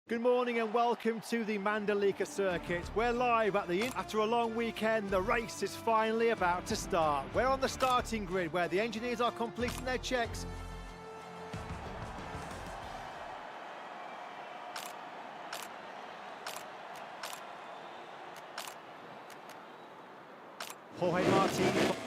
Good morning and welcome to the Mandalika circuit. We're live at after a long weekend, the race is finally about to start. We're on the starting grid where the engineers are completing their checks. Jorge Martin.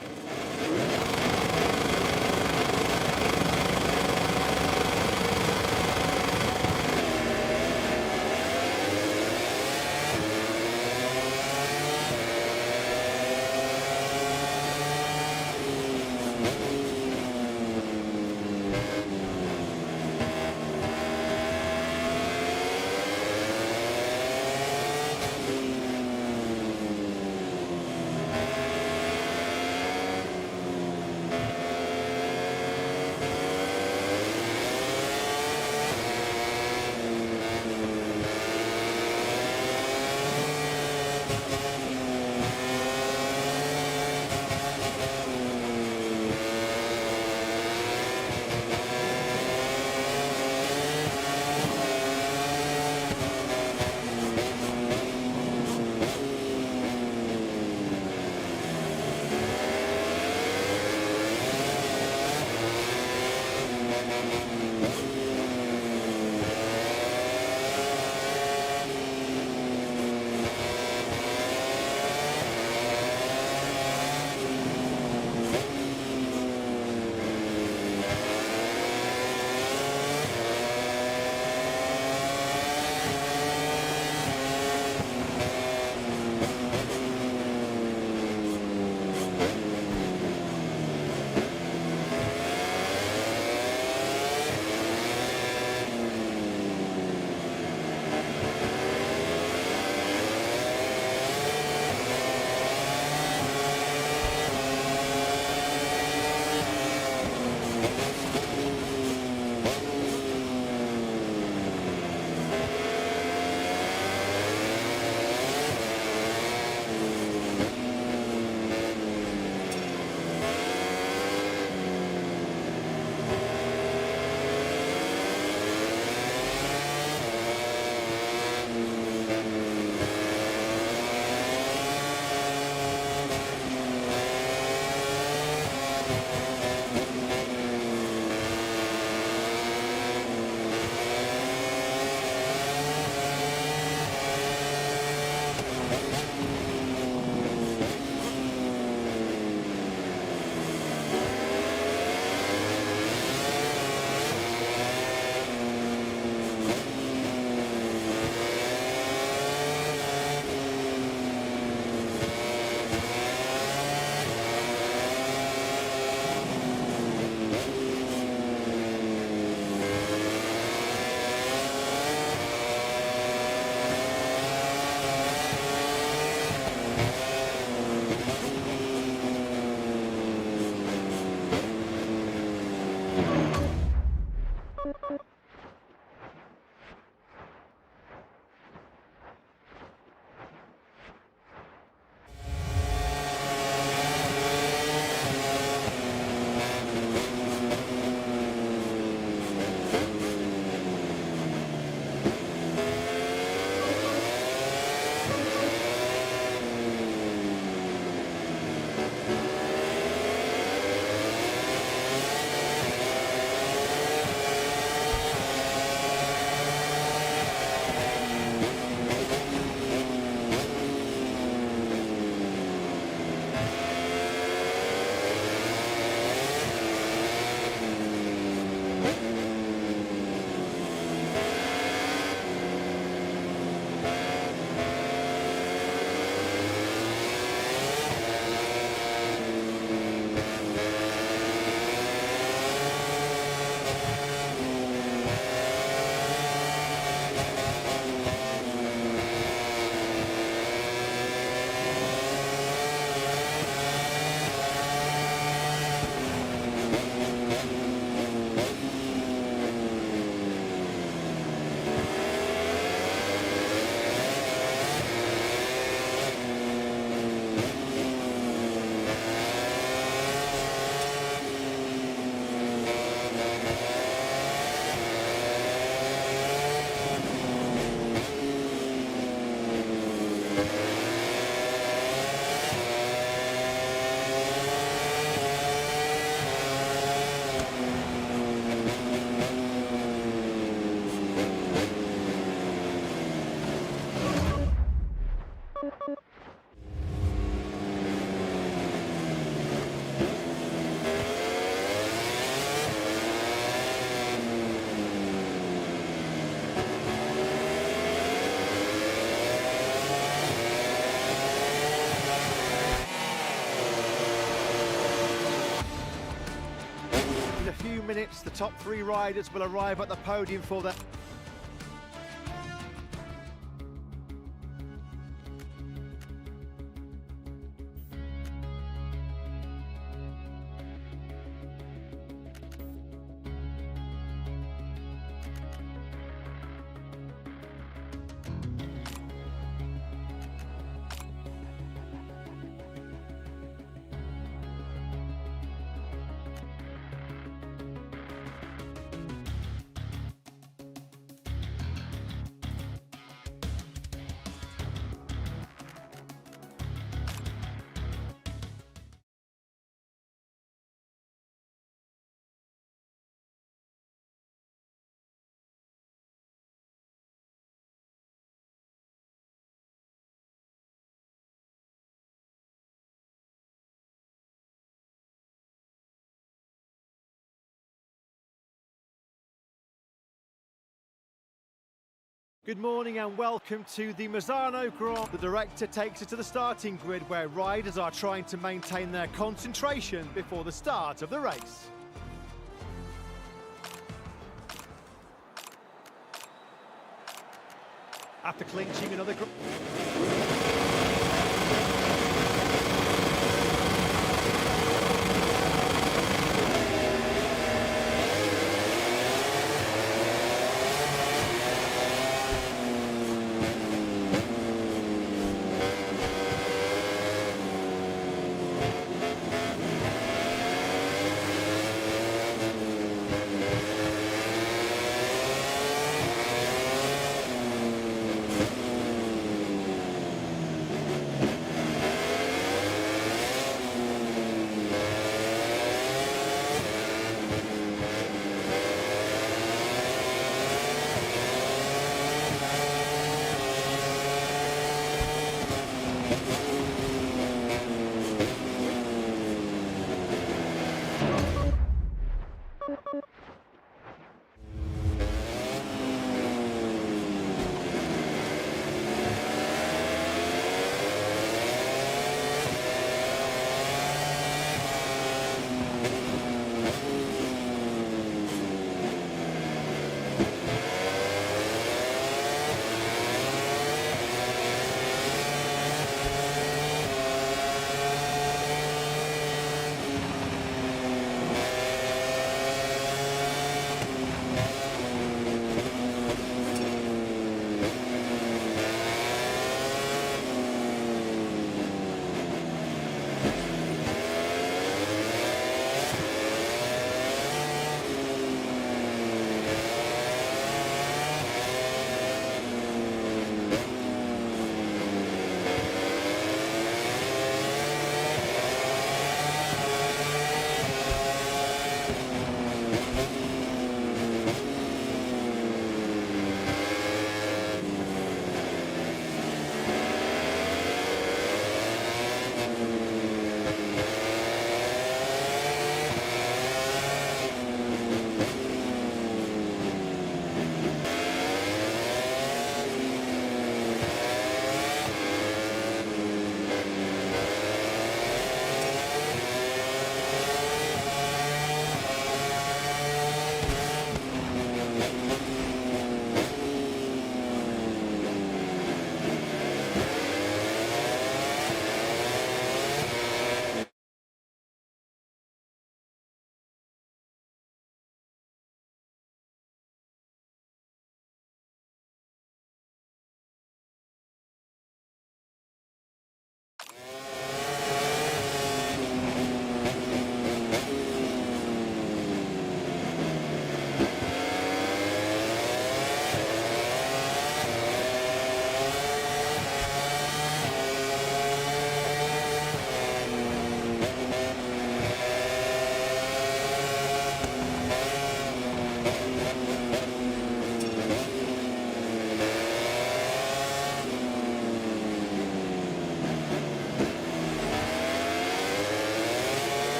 a few minutes, the top 3 riders will arrive at the podium for their... Good morning and welcome to the Misano Grand. The director takes us to the starting grid where riders are trying to maintain their concentration before the start of the race. After clinching another...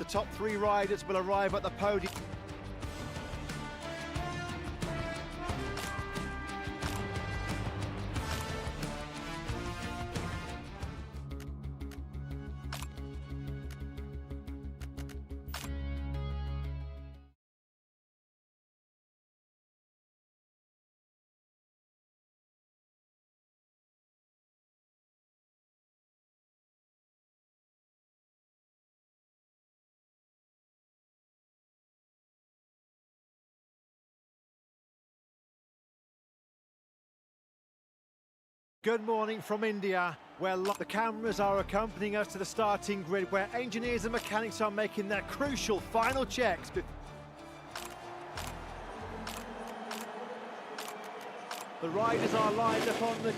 top 3 riders will arrive at the podium. Good morning from India, where the cameras are accompanying us to the starting grid, where engineers and mechanics are making their crucial final checks. The riders are lined up on the...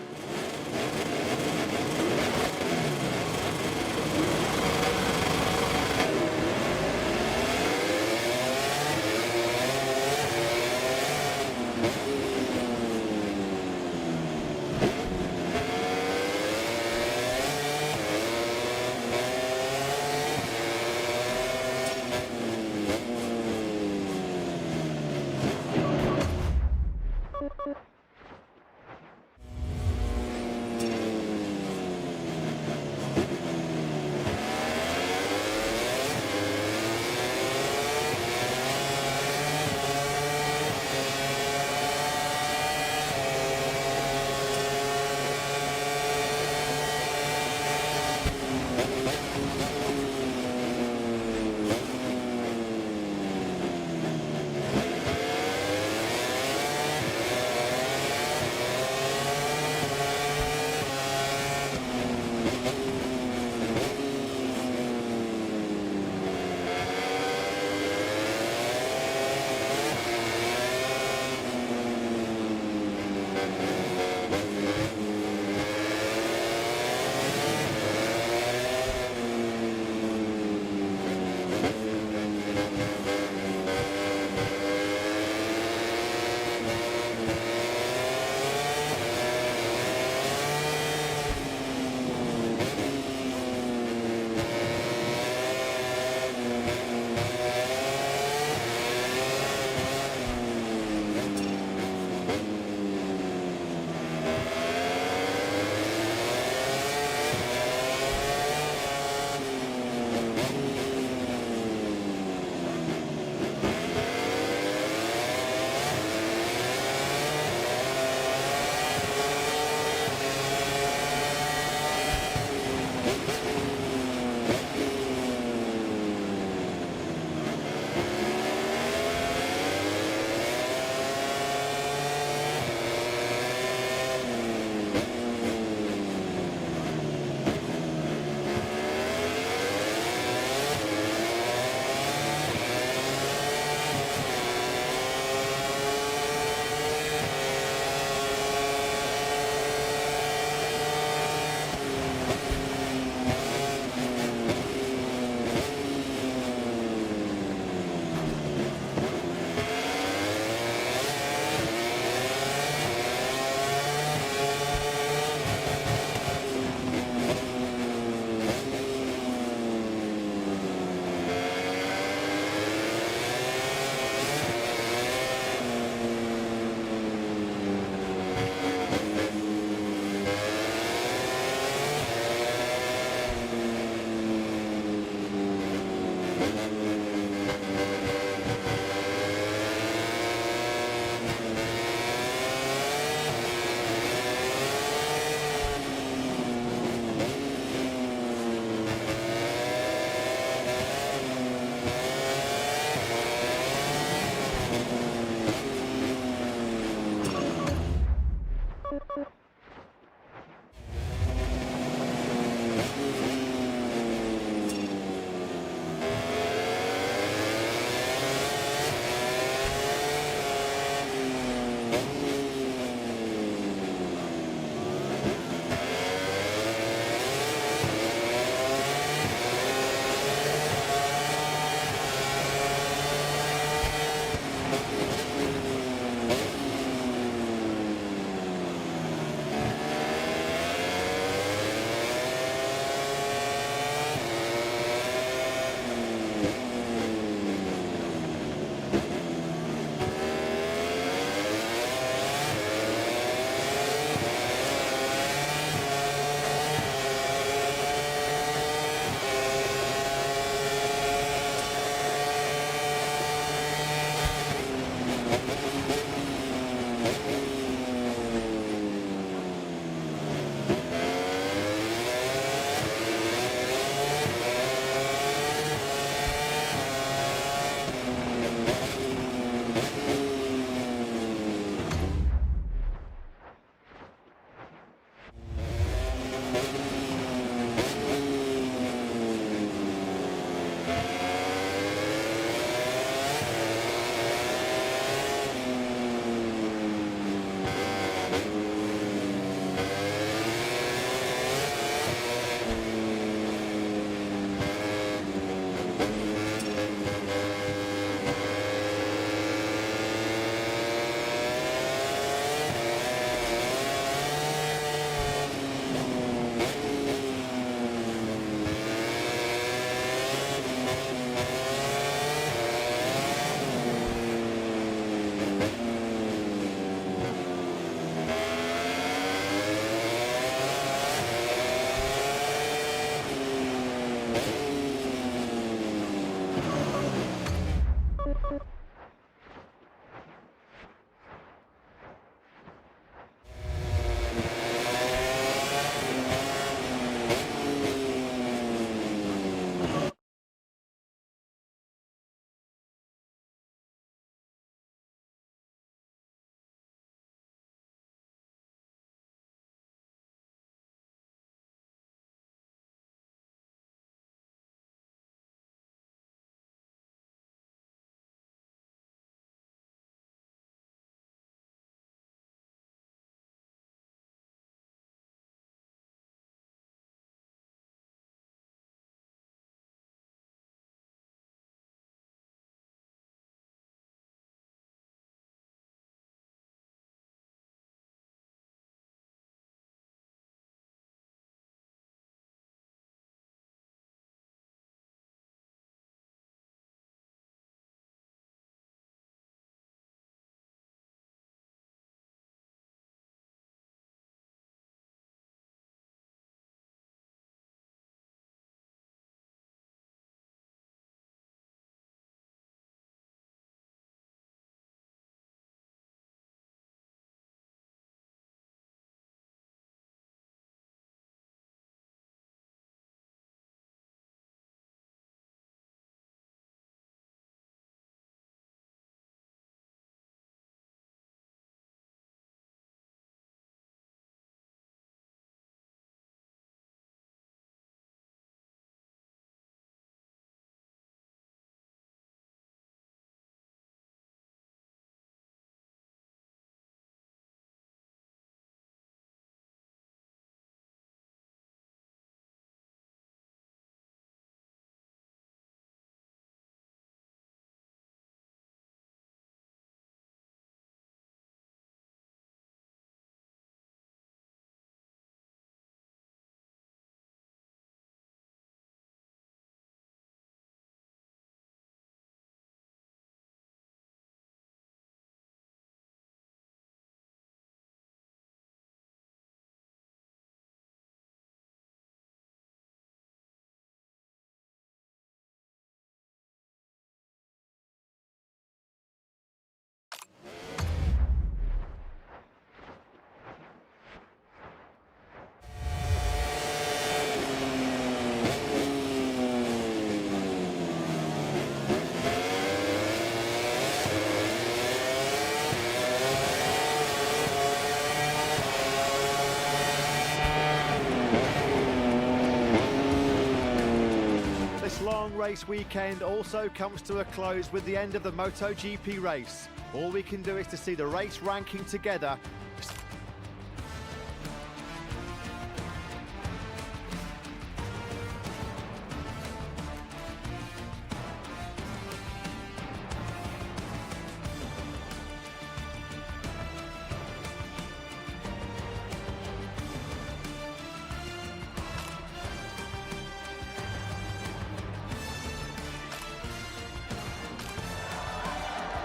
race weekend also comes to a close with the end of the MotoGP race. All we can do is to see the race ranking together.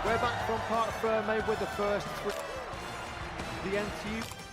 We're back from Parc Ferme with the first the NTU.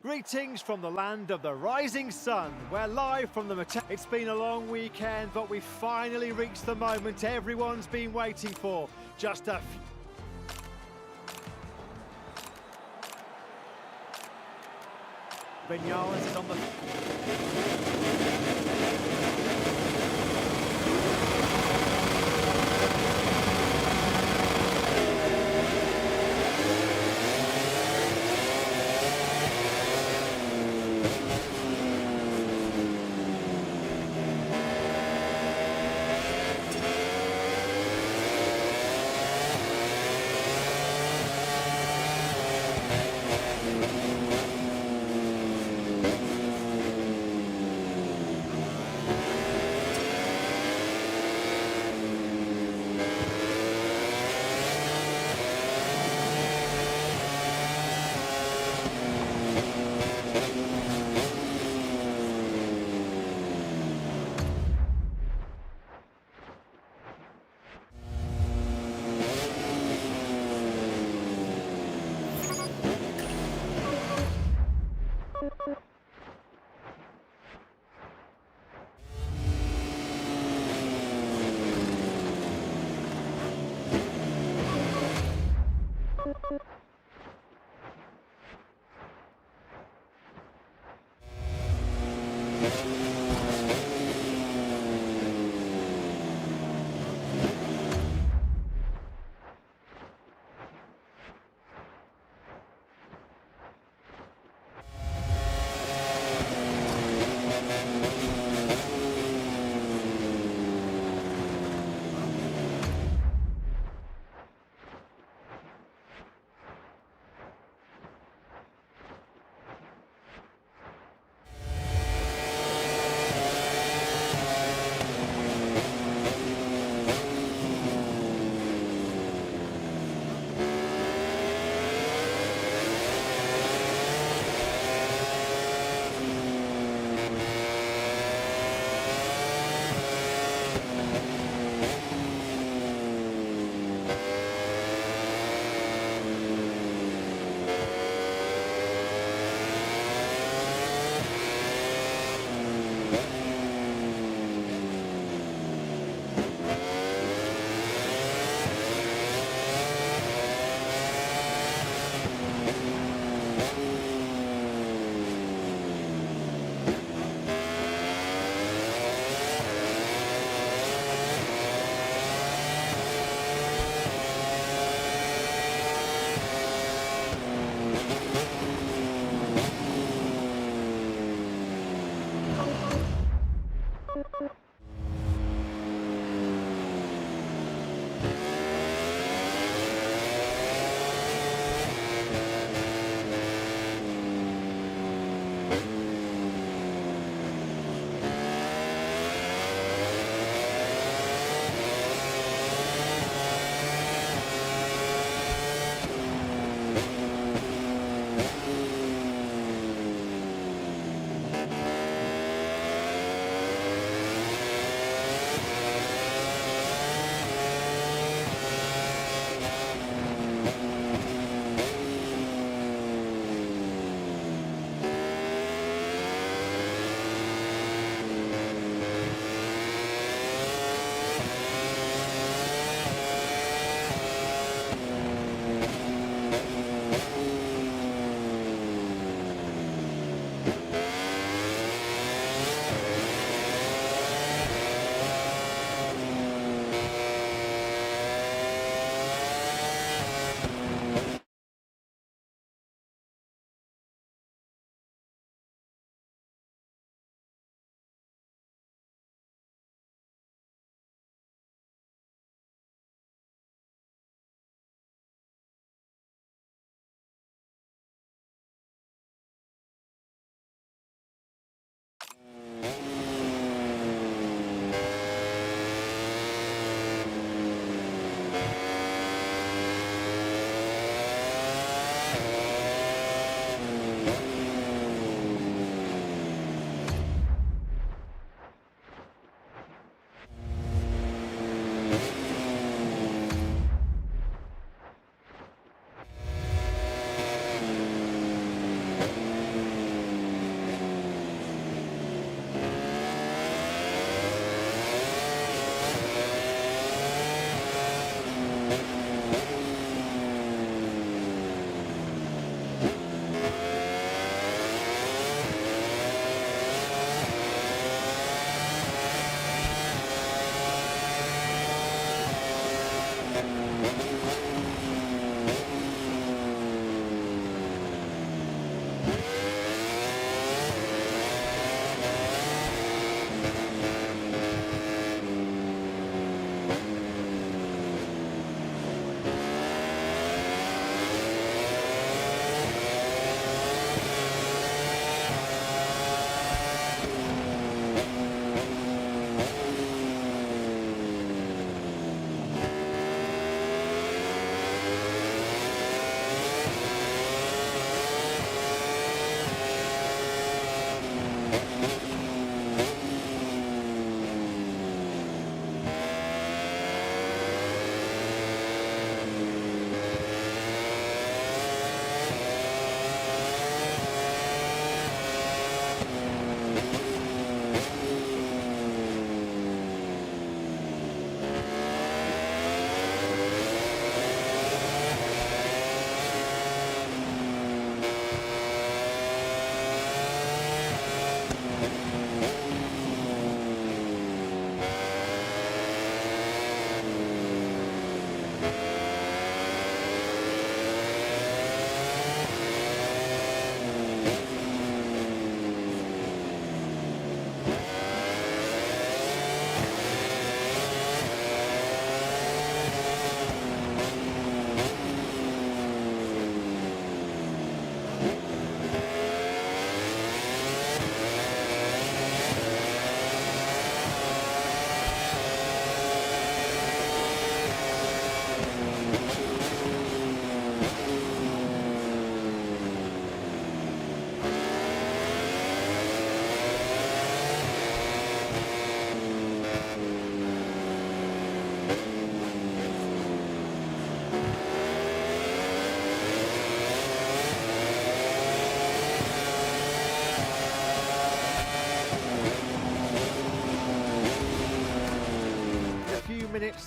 Greetings from the land of the rising sun. We're live from the Moto. It's been a long weekend, but we finally reached the moment everyone's been waiting for. Just a few. Vinales is on the...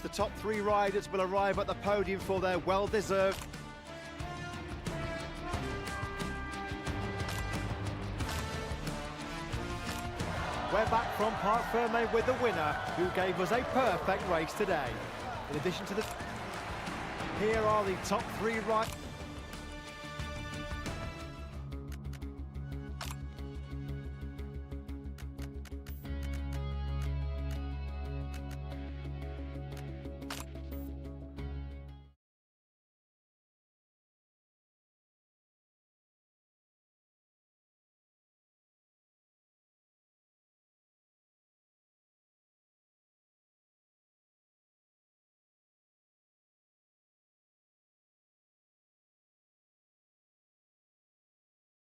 The top three riders will arrive at the podium for their well-deserved. We're back from Parc Fermé with the winner, who gave us a perfect race today. In addition to the... Here are the top three riders.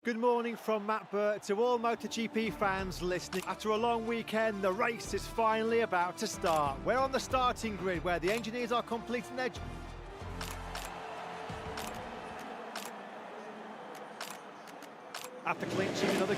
Good morning from Matt Burt to all MotoGP fans listening. After a long weekend, the race is finally about to start. We're on the starting grid where the engineers are completing their... After clinching another...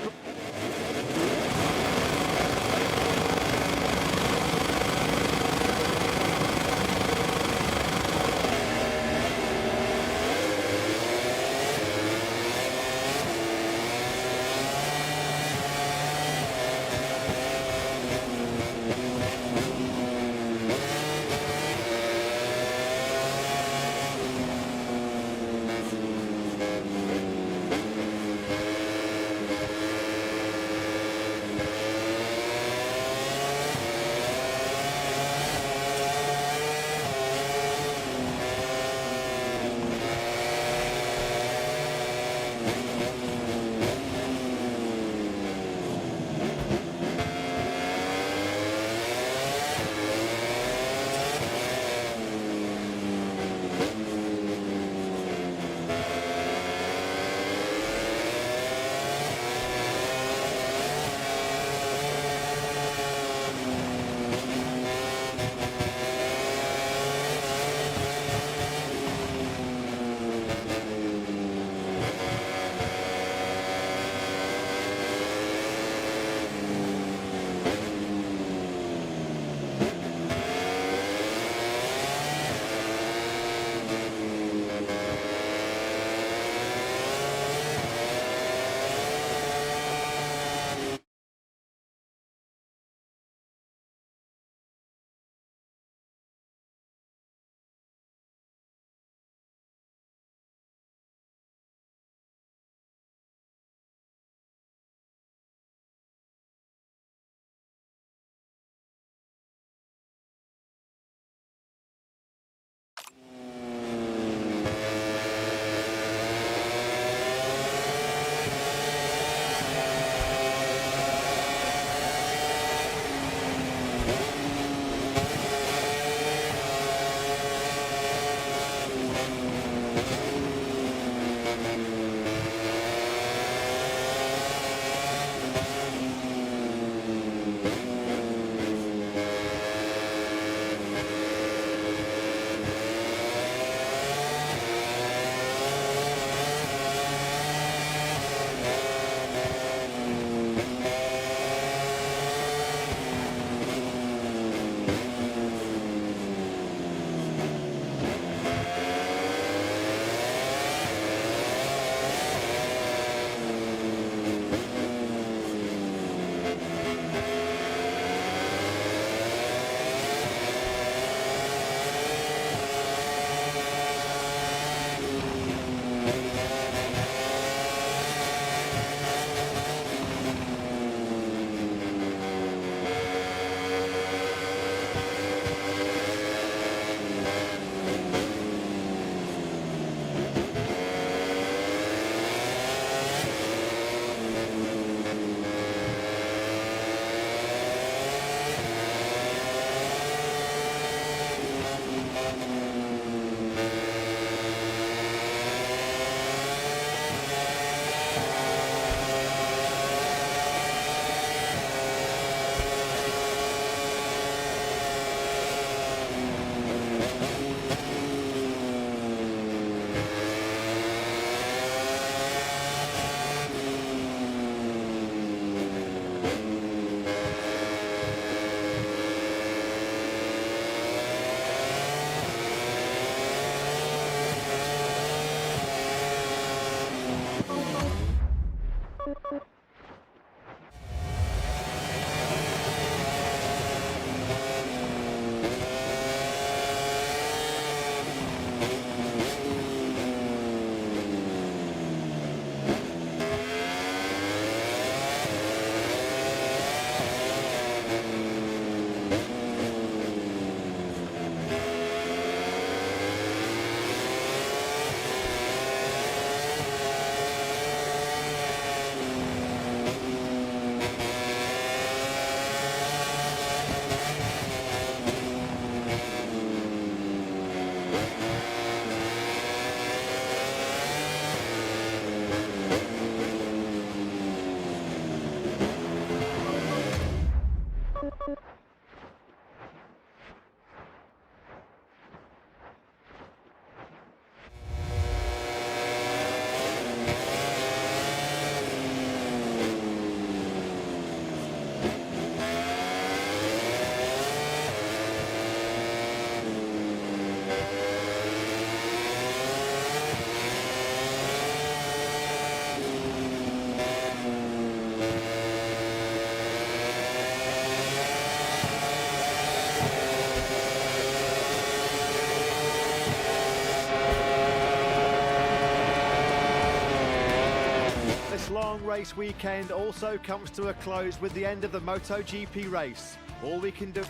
Long race weekend also comes to a close with the end of the MotoGP race. All we can do...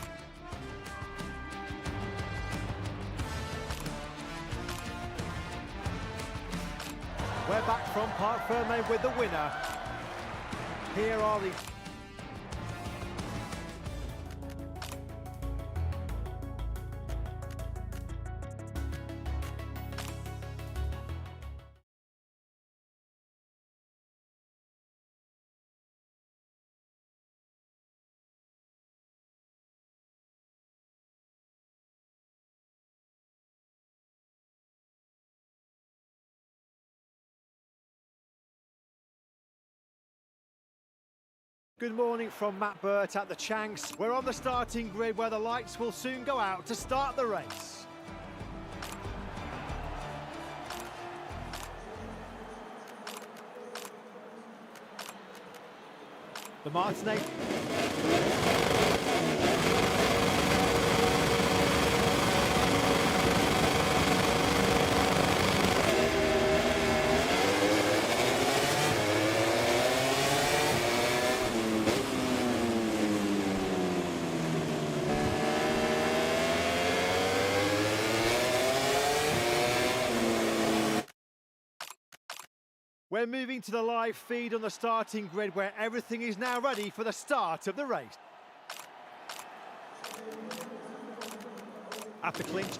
We're back from Parc Ferme with the winner. Here are the... Good morning from Matt Burt at the Chanks. We're on the starting grid where the lights will soon go out to start the race. The Martinez... We're moving to the live feed on the starting grid where everything is now ready for the start of the race. At the clinch.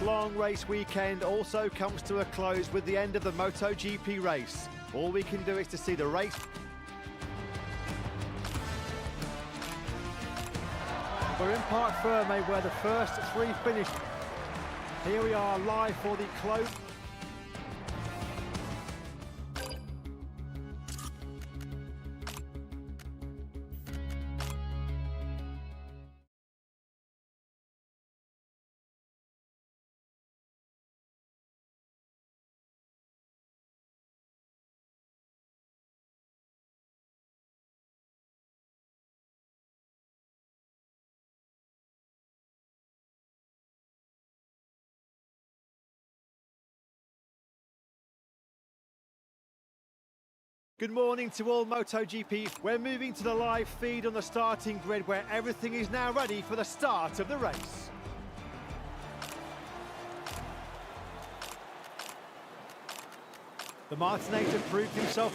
long race weekend also comes to a close with the end of the MotoGP race. All we can do is to see the race. We're in Parc Ferme where the first three finished. Here we are live for the close. Good morning to all MotoGP. We're moving to the live feed on the starting grid where everything is now ready for the start of the race. The Martinator proved himself.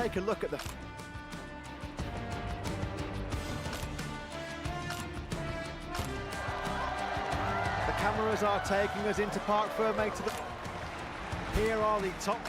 take a look at the... The cameras are taking us into Parc Fermé to the... Here are the top...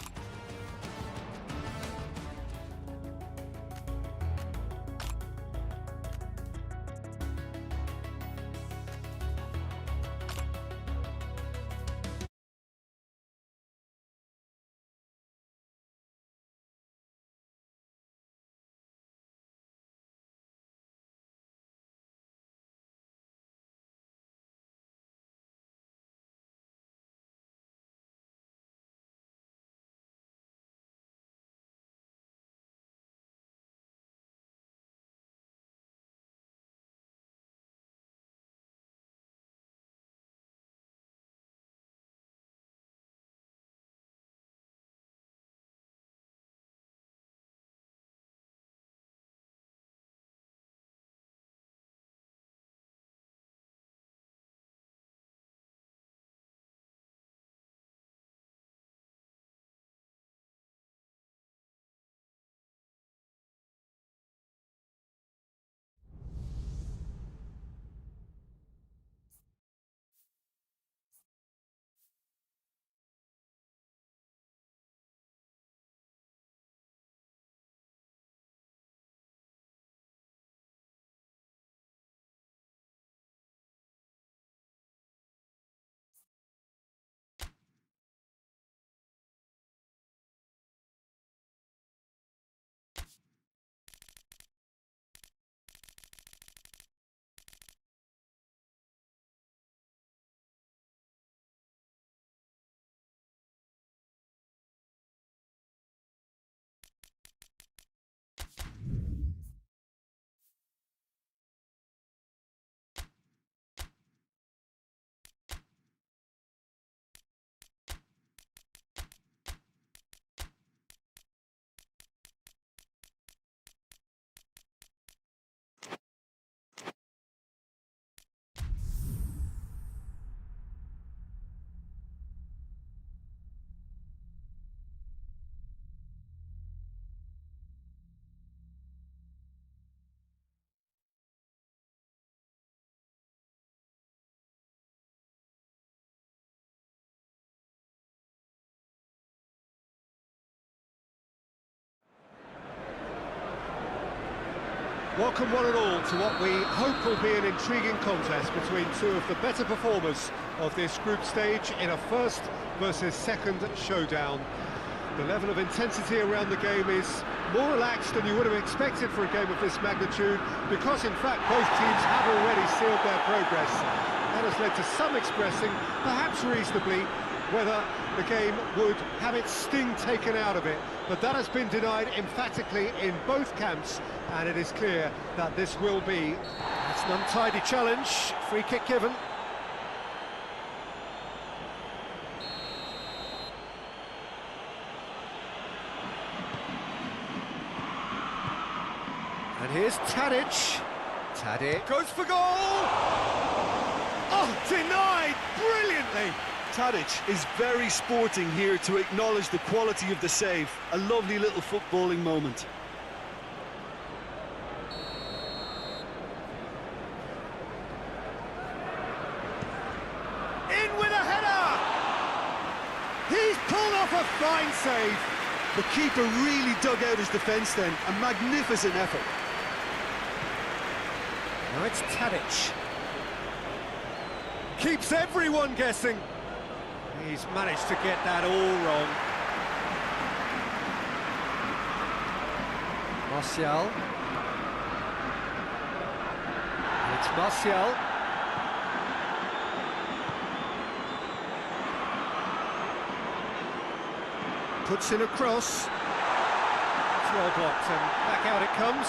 Welcome one and all to what we hope will be an intriguing contest between two of the better performers of this group stage in a first versus second showdown. The level of intensity around the game is more relaxed than you would have expected for a game of this magnitude, because in fact both teams have already sealed their progress. That has led to some expressing, perhaps reasonably, whether the game would have its sting taken out of it, but that has been denied emphatically in both camps, and it is clear that this will be... It's an untidy challenge, free kick given. And here's Tadic. Tadic goes for goal! Oh, denied brilliantly! Tadic is very sporting here to acknowledge the quality of the save. A lovely little footballing moment. In with a header! He's pulled off a fine save. The keeper really dug out his defence then. A magnificent effort. Now it's Tadic. Keeps everyone guessing. He's managed to get that all wrong. Martial. It's Martial. Puts in a cross. It's well blocked and back out it comes.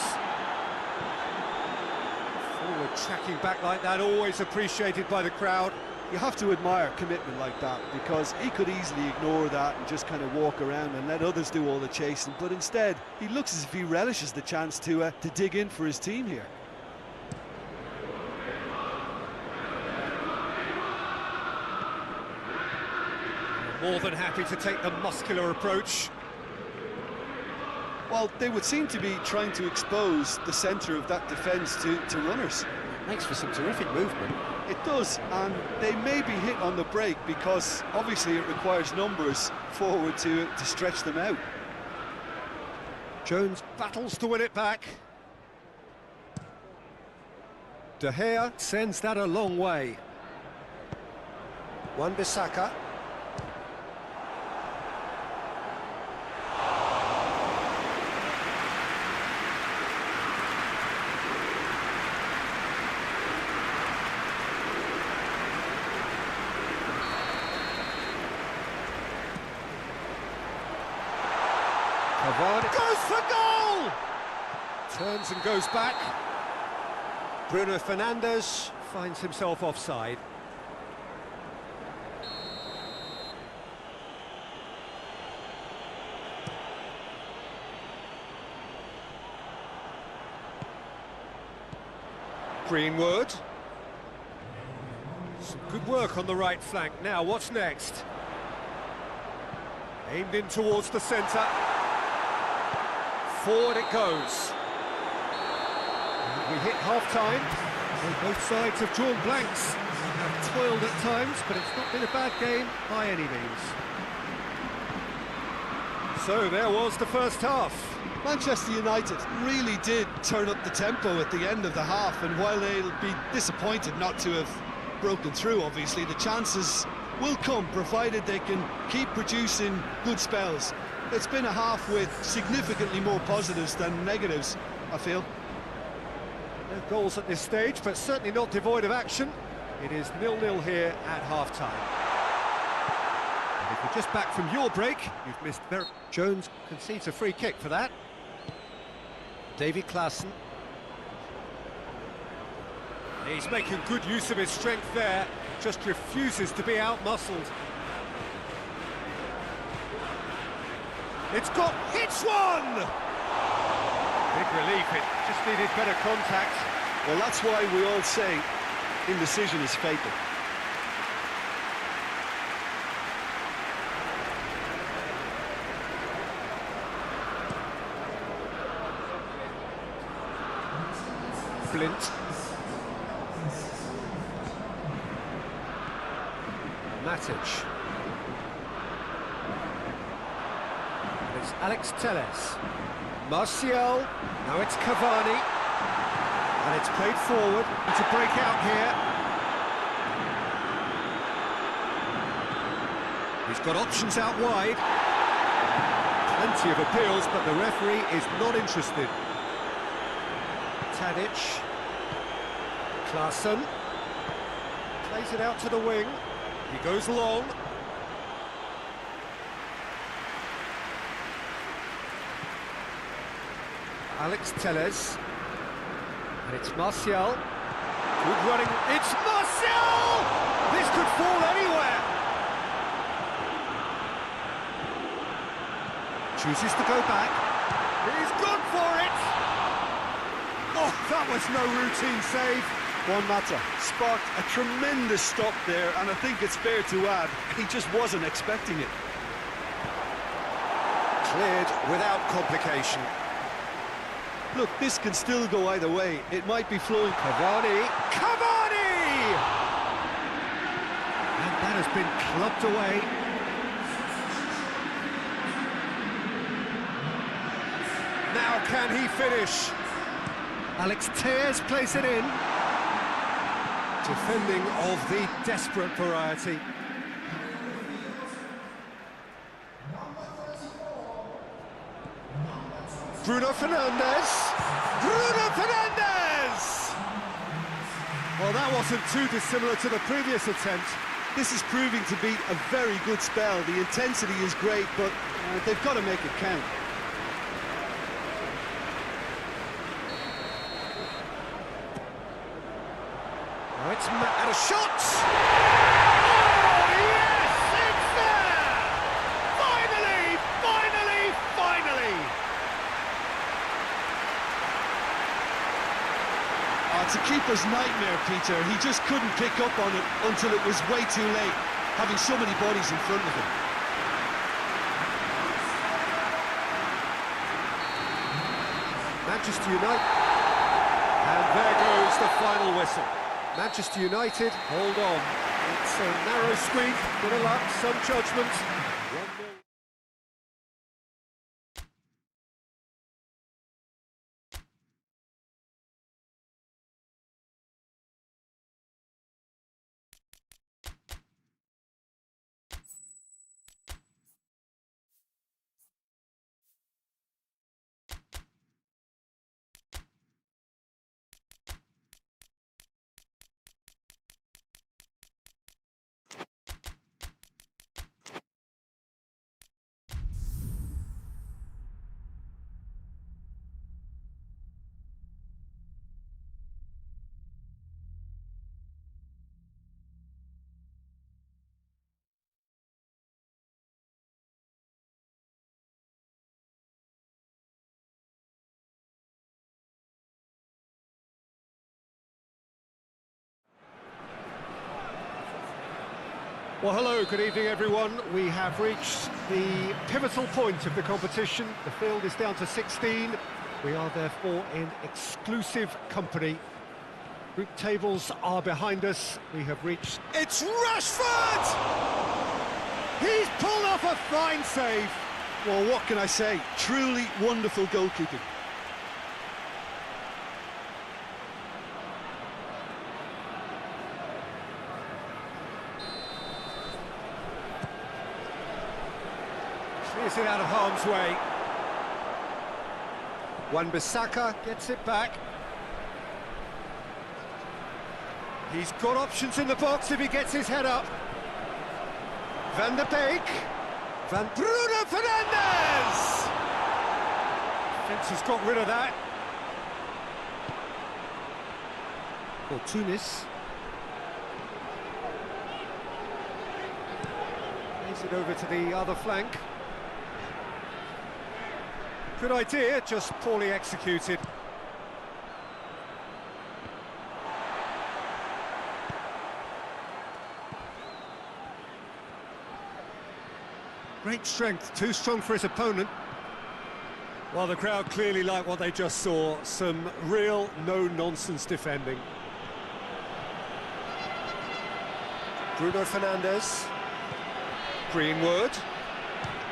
Forward tracking back like that, always appreciated by the crowd. You have to admire commitment like that, because he could easily ignore that and just kind of walk around and let others do all the chasing, but instead he looks as if he relishes the chance to dig in for his team here. More than happy to take the muscular approach. Well, they would seem to be trying to expose the centre of that defence to runners. Makes for some terrific movement. It does, and they may be hit on the break because obviously it requires numbers forward to stretch them out. Jones battles to win it back. De Gea sends that a long way. Wan-Bissaka. Cavani goes for goal! Turns and goes back. Bruno Fernandes finds himself offside. Greenwood. Some good work on the right flank. Now, what's next? Aimed in towards the centre. Forward it goes. We hit half-time. Both sides have drawn blanks, have toiled at times, but it's not been a bad game by any means. So there was the first half. Manchester United really did turn up the tempo at the end of the half, and while they'll be disappointed not to have broken through, obviously, the chances will come, provided they can keep producing good spells. It's been a half with significantly more positives than negatives, I feel. No goals at this stage, but certainly not devoid of action. It is 0-0 here at half-time. And if you're just back from your break, you've missed very... Jones concedes a free kick for that. Davy Klaassen. He's making good use of his strength there, just refuses to be out-muscled. It's one! Big relief, it just needed better contact. Well, that's why we all say indecision is fatal. Blint. Matic. And it's Alex Telles. Martial. Now it's Cavani. And it's played forward. It's a break out here. He's got options out wide. Plenty of appeals, but the referee is not interested. Tadic. Klaassen. Plays it out to the wing. He goes long. Alex Telles. And it's Martial. Good running. It's Martial! This could fall anywhere. Chooses to go back. He's gone for it! Oh, that was no routine save. Juan Mata sparked a tremendous stop there, and I think it's fair to add, he just wasn't expecting it. Cleared without complication. Look, this can still go either way. It might be flowing. Cavani! Cavani! And that has been clubbed away. Now can he finish? Alex Telles plays it in. Defending of the desperate variety. Bruno Fernandes! Bruno Fernandes! Well, that wasn't too dissimilar to the previous attempt. This is proving to be a very good spell. The intensity is great, but they've got to make it count. Now it's and a shot! Oh, yes! It's there! Finally! Finally! Finally! It's a keeper's nightmare, Peter. He just couldn't pick up on it until it was way too late, having so many bodies in front of him. Manchester United. And there goes the final whistle. Manchester United, hold on. It's a narrow squeak, bit of luck, some judgment. 1-0. Well, hello, good evening, everyone. We have reached the pivotal point of the competition. The field is down to 16. We are therefore in exclusive company. Group tables are behind us. We have reached... It's Rashford! He's pulled off a fine save. Well, what can I say? Truly wonderful goalkeeping. Clears it out of harm's way. Wan-Bissaka gets it back. He's got options in the box if he gets his head up. Van der Beek. Bruno Fernandes! Fence has got rid of that. For Tunis. Plays it over to the other flank. Good idea, just poorly executed. Great strength, too strong for his opponent. Well, the crowd clearly like what they just saw. Some real no-nonsense defending. Bruno Fernandes. Greenwood.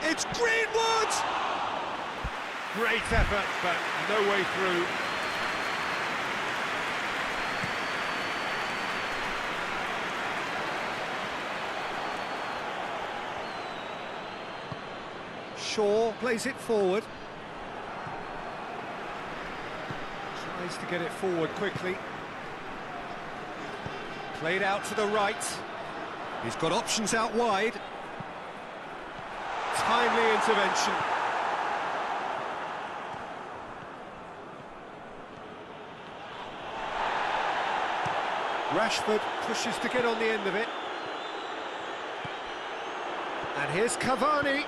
It's Greenwood! Great effort, but no way through. Shaw plays it forward. Tries to get it forward quickly. Played out to the right. He's got options out wide. Timely intervention. Rashford pushes to get on the end of it. And here's Cavani.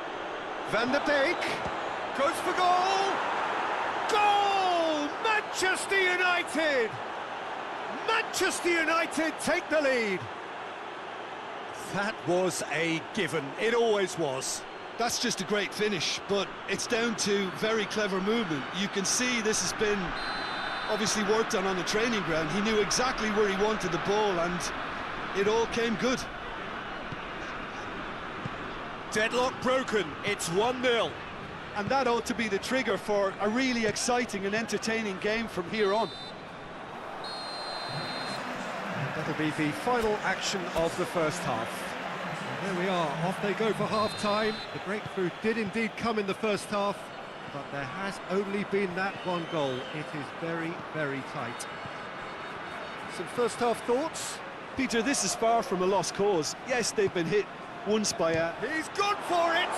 Van der Beek goes for goal! Goal! Manchester United! Manchester United take the lead. That was a given. It always was. That's just a great finish, but it's down to very clever movement. You can see this has been obviously worked on the training ground. He knew exactly where he wanted the ball, and it all came good. Deadlock broken, it's 1-0. And that ought to be the trigger for a really exciting and entertaining game from here on. That'll be the final action of the first half. And there we are, off they go for half-time. The breakthrough did indeed come in the first half, but there has only been that one goal. It is very, very tight. Some first half thoughts? Peter, this is far from a lost cause. Yes, they've been hit once by a... He's gone for it!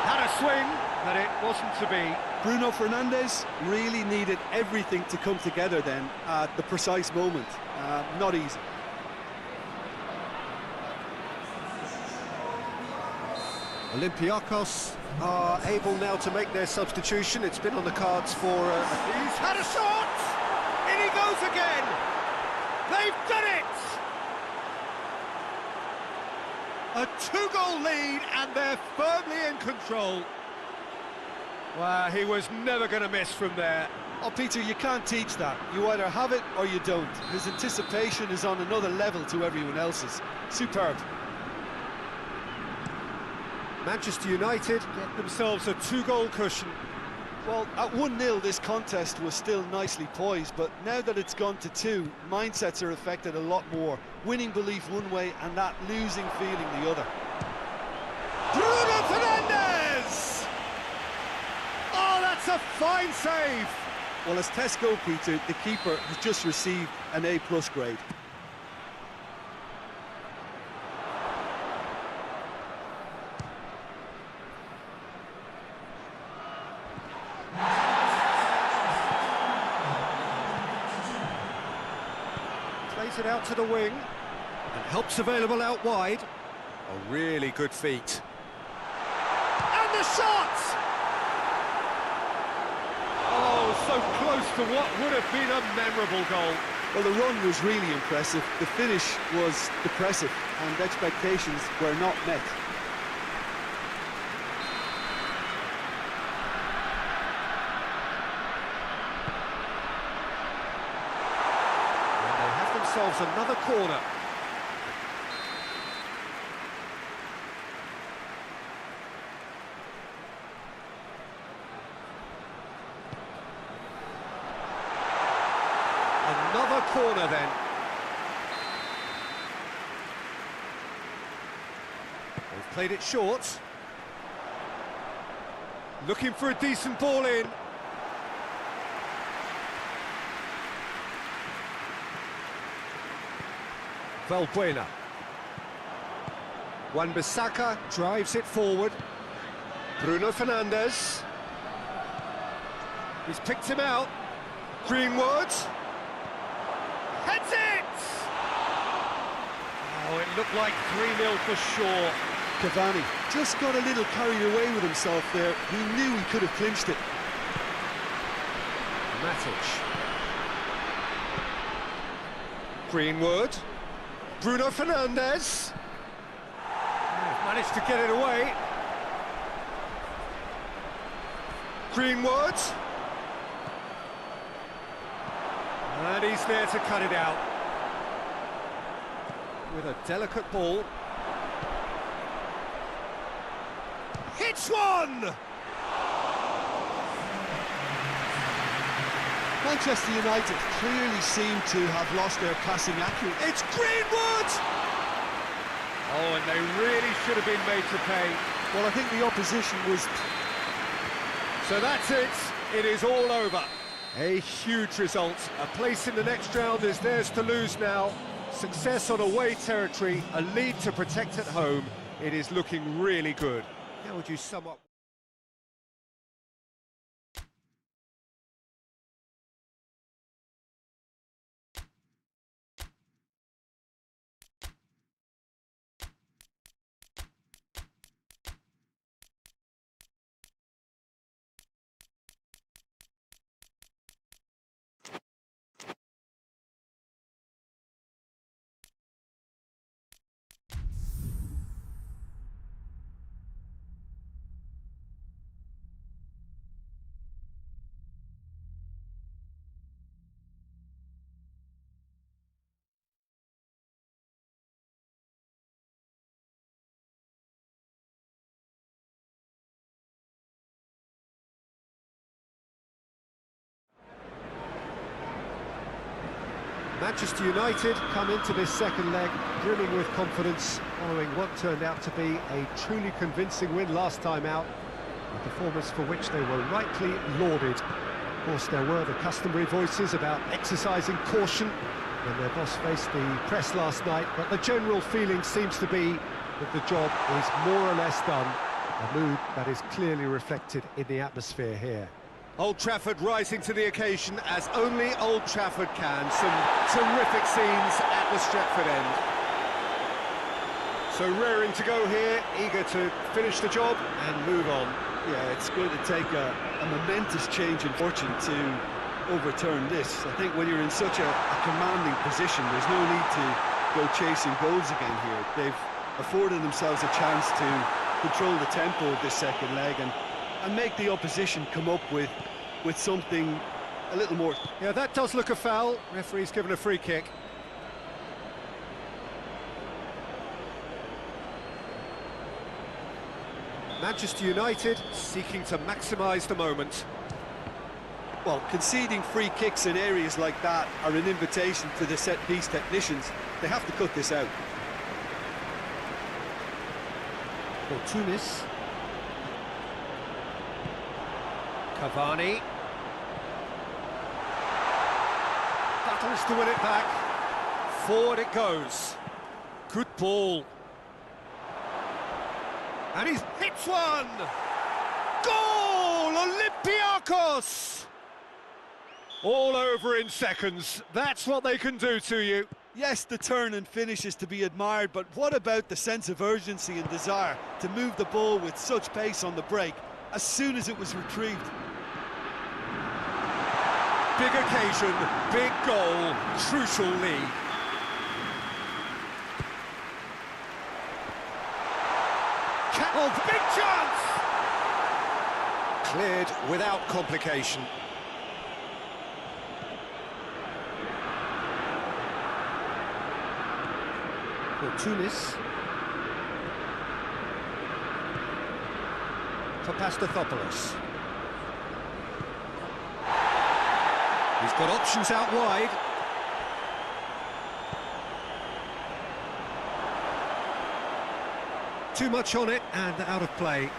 Had a swing, but it wasn't to be. Bruno Fernandes really needed everything to come together then at the precise moment. Not easy. Olympiacos are able now to make their substitution. It's been on the cards for... He's had a shot! In he goes again! They've done it! A 2-goal lead, and they're firmly in control. Well, he was never going to miss from there. Oh, Peter, you can't teach that. You either have it or you don't. His anticipation is on another level to everyone else's. Superb. Manchester United get themselves a 2-goal cushion. Well, at 1-0 this contest was still nicely poised, but now that it's gone to 2, mindsets are affected a lot more. Winning belief one way and that losing feeling the other. Bruno Fernandes! Oh, that's a fine save! Well, as tests go, Peter, the keeper has just received an A+ grade. Plays it out to the wing, and help's available out wide. A really good feat. And the shot! Oh, so close to what would have been a memorable goal. Well, the run was really impressive, the finish was depressive, and expectations were not met. And they have themselves another corner. Another corner then. They've played it short. Looking for a decent ball in. Valbuena. Wan-Bissaka drives it forward. Bruno Fernandes. He's picked him out. Greenwood. Heads it! Oh, it looked like 3-0 for sure. Cavani just got a little carried away with himself there. He knew he could have clinched it. Matic. Greenwood. Bruno Fernandes. Managed to get it away. Greenwood. And he's there to cut it out. With a delicate ball. Hits one! Manchester United clearly seem to have lost their passing accuracy. It's Greenwood! Oh, and they really should have been made to pay. Well, I think the opposition was... So that's it. It is all over. A huge result. A place in the next round is theirs to lose now. Success on away territory, a lead to protect at home. It is looking really good. How would you sum up? Manchester United come into this second leg brimming with confidence following what turned out to be a truly convincing win last time out, a performance for which they were rightly lauded. Of course, there were the customary voices about exercising caution when their boss faced the press last night, but the general feeling seems to be that the job is more or less done, a mood that is clearly reflected in the atmosphere here. Old Trafford rising to the occasion as only Old Trafford can. Some terrific scenes at the Stretford end. So raring to go here, eager to finish the job and move on. Yeah, it's going to take a momentous change in fortune to overturn this. I think when you're in such a commanding position, there's no need to go chasing goals again here. They've afforded themselves a chance to control the tempo of this second leg, and and make the opposition come up with something a little more. Yeah, that does look a foul. Referee's given a free kick. Manchester United seeking to maximise the moment. Well, conceding free kicks in areas like that are an invitation to the set-piece technicians. They have to cut this out. For Tunis. Cavani. Battles to win it back. Forward it goes. Good ball. And he's hits one! Goal! Olympiacos! All over in seconds. That's what they can do to you. Yes, the turn and finish is to be admired, but what about the sense of urgency and desire to move the ball with such pace on the break as soon as it was retrieved? Big occasion, big goal, crucial lead. Oh, big chance! Cleared without complication. For Tunis. For Pastathopoulos. He's got options out wide. Too much on it and out of play.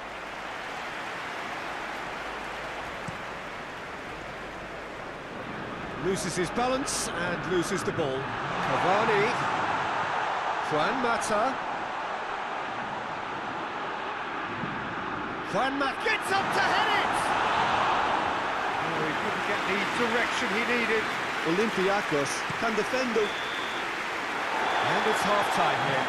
Loses his balance and loses the ball. Cavani. Juan Mata. Juan Mata gets up to head it! Oh, he couldn't get the direction he needed. Olympiacos can defend though. And it's half-time here.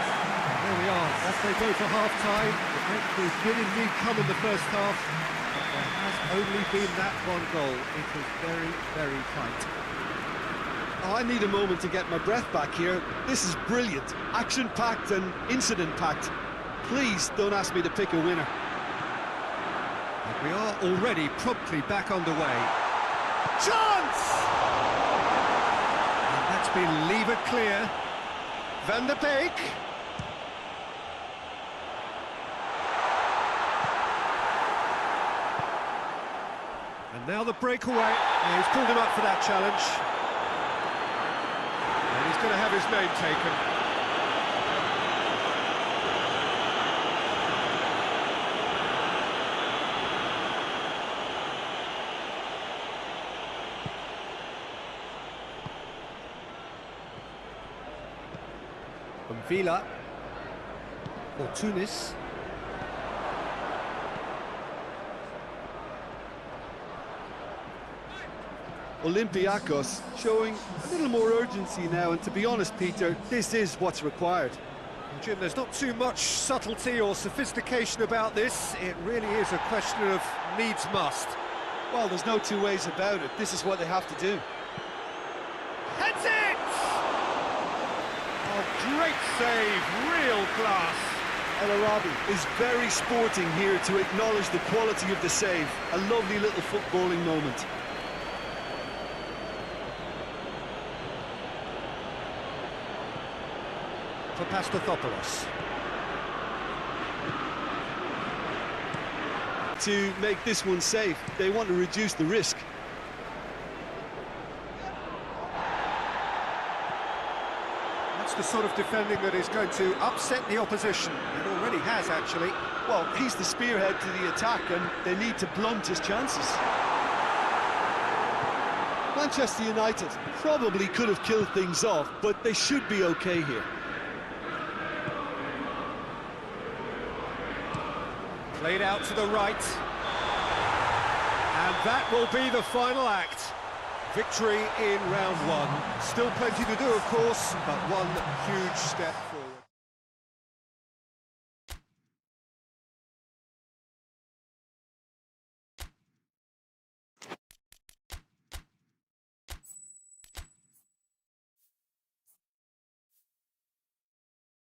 There we are, off they go for half-time. The breakthrough did indeed come in the first half, but there has only been that one goal. It was very, very tight. Oh, I need a moment to get my breath back here. This is brilliant. Action-packed and incident-packed. Please don't ask me to pick a winner. And we are already promptly back underway. Chance! And that's been levered clear. Van der Beek. And now the breakaway. Yeah, he's pulled him up for that challenge. And he's going to have his name taken. From Vela. For Tunis. Olympiacos showing a little more urgency now, and to be honest, Peter, this is what's required. Jim, there's not too much subtlety or sophistication about this. It really is a question of needs must. Well, there's no two ways about it. This is what they have to do. Heads it! Oh, great save, real class. El Arabi is very sporting here to acknowledge the quality of the save. A lovely little footballing moment. For Pastathopoulos. To make this one safe, they want to reduce the risk. That's the sort of defending that is going to upset the opposition. It already has, actually. Well, he's the spearhead to the attack, and they need to blunt his chances. Manchester United probably could have killed things off, but they should be okay here. Played out to the right. And that will be the final act. Victory in round one. Still plenty to do, of course, but one huge step forward.